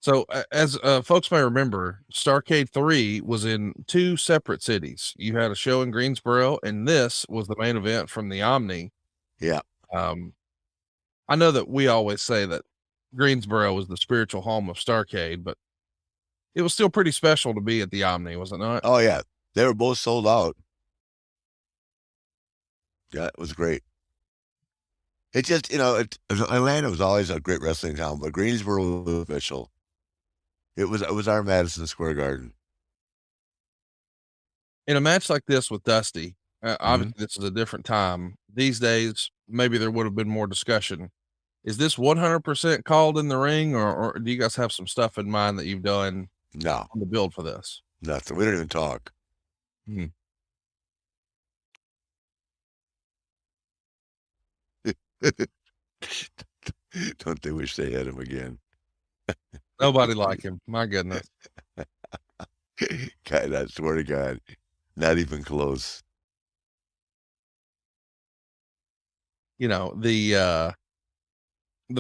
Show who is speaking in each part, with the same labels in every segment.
Speaker 1: So, as folks may remember, Starcade 3 was in two separate cities. You had a show in Greensboro, and this was the main event from the Omni.
Speaker 2: Yeah.
Speaker 1: Um, I know that we always say that Greensboro was the spiritual home of Starcade, but it was still pretty special to be at the Omni, was it not?
Speaker 2: Oh, yeah. They were both sold out. Yeah, it was great. It just, Atlanta was always a great wrestling town, but Greensboro was official. It was our Madison Square Garden.
Speaker 1: In a match like this with Dusty,
Speaker 2: Mhm.
Speaker 1: obviously this is a different time. These days, maybe there would have been more discussion. Is this 100% called in the ring, or do you guys have some stuff in mind that you've done
Speaker 2: No,
Speaker 1: on the build for this?
Speaker 2: nothing. We don't even talk.
Speaker 1: Hmm.
Speaker 2: Don't they wish they had him again?
Speaker 1: Nobody like him. My goodness.
Speaker 2: God, I swear to God, not even close.
Speaker 1: You know, the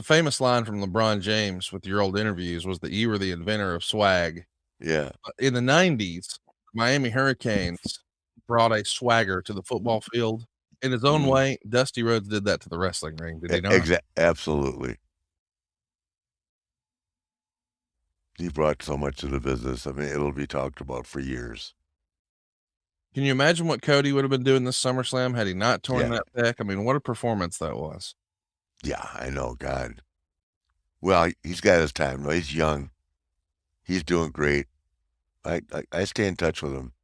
Speaker 1: famous line from LeBron James with your old interviews was that you were the inventor of swag.
Speaker 2: Yeah.
Speaker 1: In the 90s, Miami Hurricanes brought a swagger to the football field. In his own
Speaker 2: Mhm.
Speaker 1: way, Dusty Rhodes did that to the wrestling ring, did he not?
Speaker 2: Absolutely. He brought so much to the business. I mean, it'll be talked about for years.
Speaker 1: Can you imagine what Cody would have been doing this SummerSlam had he not torn
Speaker 2: Yeah.
Speaker 1: that pec? I mean, what a performance that was.
Speaker 2: Yeah, I know, God. Well, he's got his time, though. He's young. He's doing great. I stay in touch with him.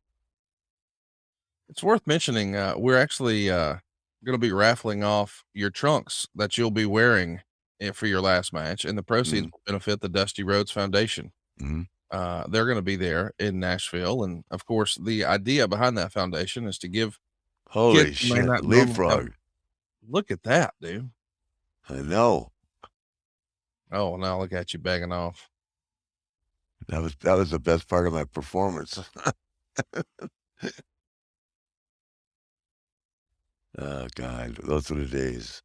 Speaker 1: It's worth mentioning, we're actually, gonna be raffling off your trunks that you'll be wearing, for your last match, and the proceeds
Speaker 2: Mhm,
Speaker 1: will benefit the Dusty Rhodes Foundation.
Speaker 2: mhm.
Speaker 1: They're gonna be there in Nashville, and, of course, the idea behind that foundation is to give kids
Speaker 2: Holy
Speaker 1: who may
Speaker 2: shit,
Speaker 1: not normally have.
Speaker 2: leapfrog.
Speaker 1: Look at that, dude.
Speaker 2: I know.
Speaker 1: Oh, now look at you begging off.
Speaker 2: That was the best part of my performance. Oh, God, those were the days.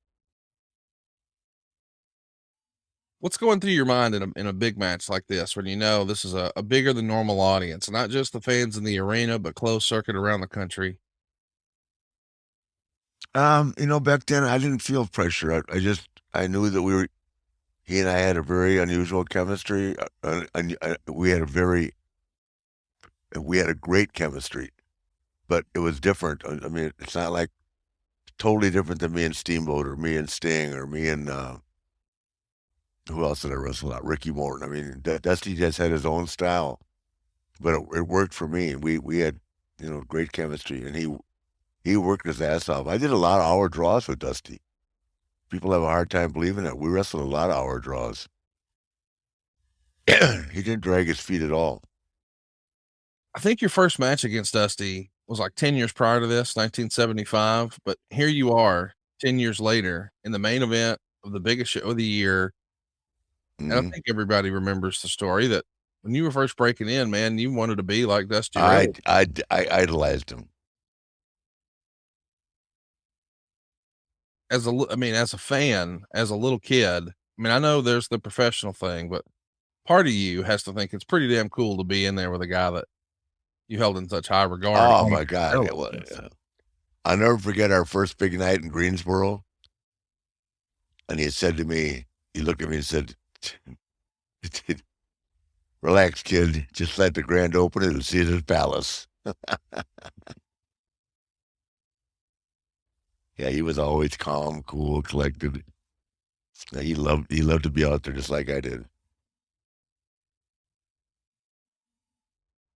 Speaker 1: What's going through your mind in a big match like this when you know this is a bigger than normal audience, not just the fans in the arena, but closed circuit around the country?
Speaker 2: Back then, I didn't feel pressure. I knew that he and I had a very unusual chemistry. We had a great chemistry, but it was different. I mean, it's not like totally different than me and Steamboat or me and Sting or me and, who else did I wrestle out? Ricky Morton. I mean, Dusty just had his own style, but it worked for me. We had, great chemistry, and he worked his ass off. I did a lot of hour draws with Dusty. People have a hard time believing it. We wrestled a lot of hour draws. He didn't drag his feet at all.
Speaker 1: I think your first match against Dusty was like 10 years prior to this, 1975, but here you are 10 years later in the main event of the biggest show of the year. And I
Speaker 2: Mhm.
Speaker 1: think everybody remembers the story that when you were first breaking in, man, you wanted to be like Dusty
Speaker 2: I
Speaker 1: Rhodes.
Speaker 2: I idolized him.
Speaker 1: I mean, as a fan, as a little kid, I mean, I know there's the professional thing, but part of you has to think it's pretty damn cool to be in there with a guy that you held in such high regard
Speaker 2: Oh
Speaker 1: on
Speaker 2: my God.
Speaker 1: television.
Speaker 2: I'll never forget our first big night in Greensboro, and he said to me, he looked at me and said, "Relax, kid. Just let the grand opening of Caesar's Palace." Yeah, he was always calm, cool, collected. He loved to be out there just like I did.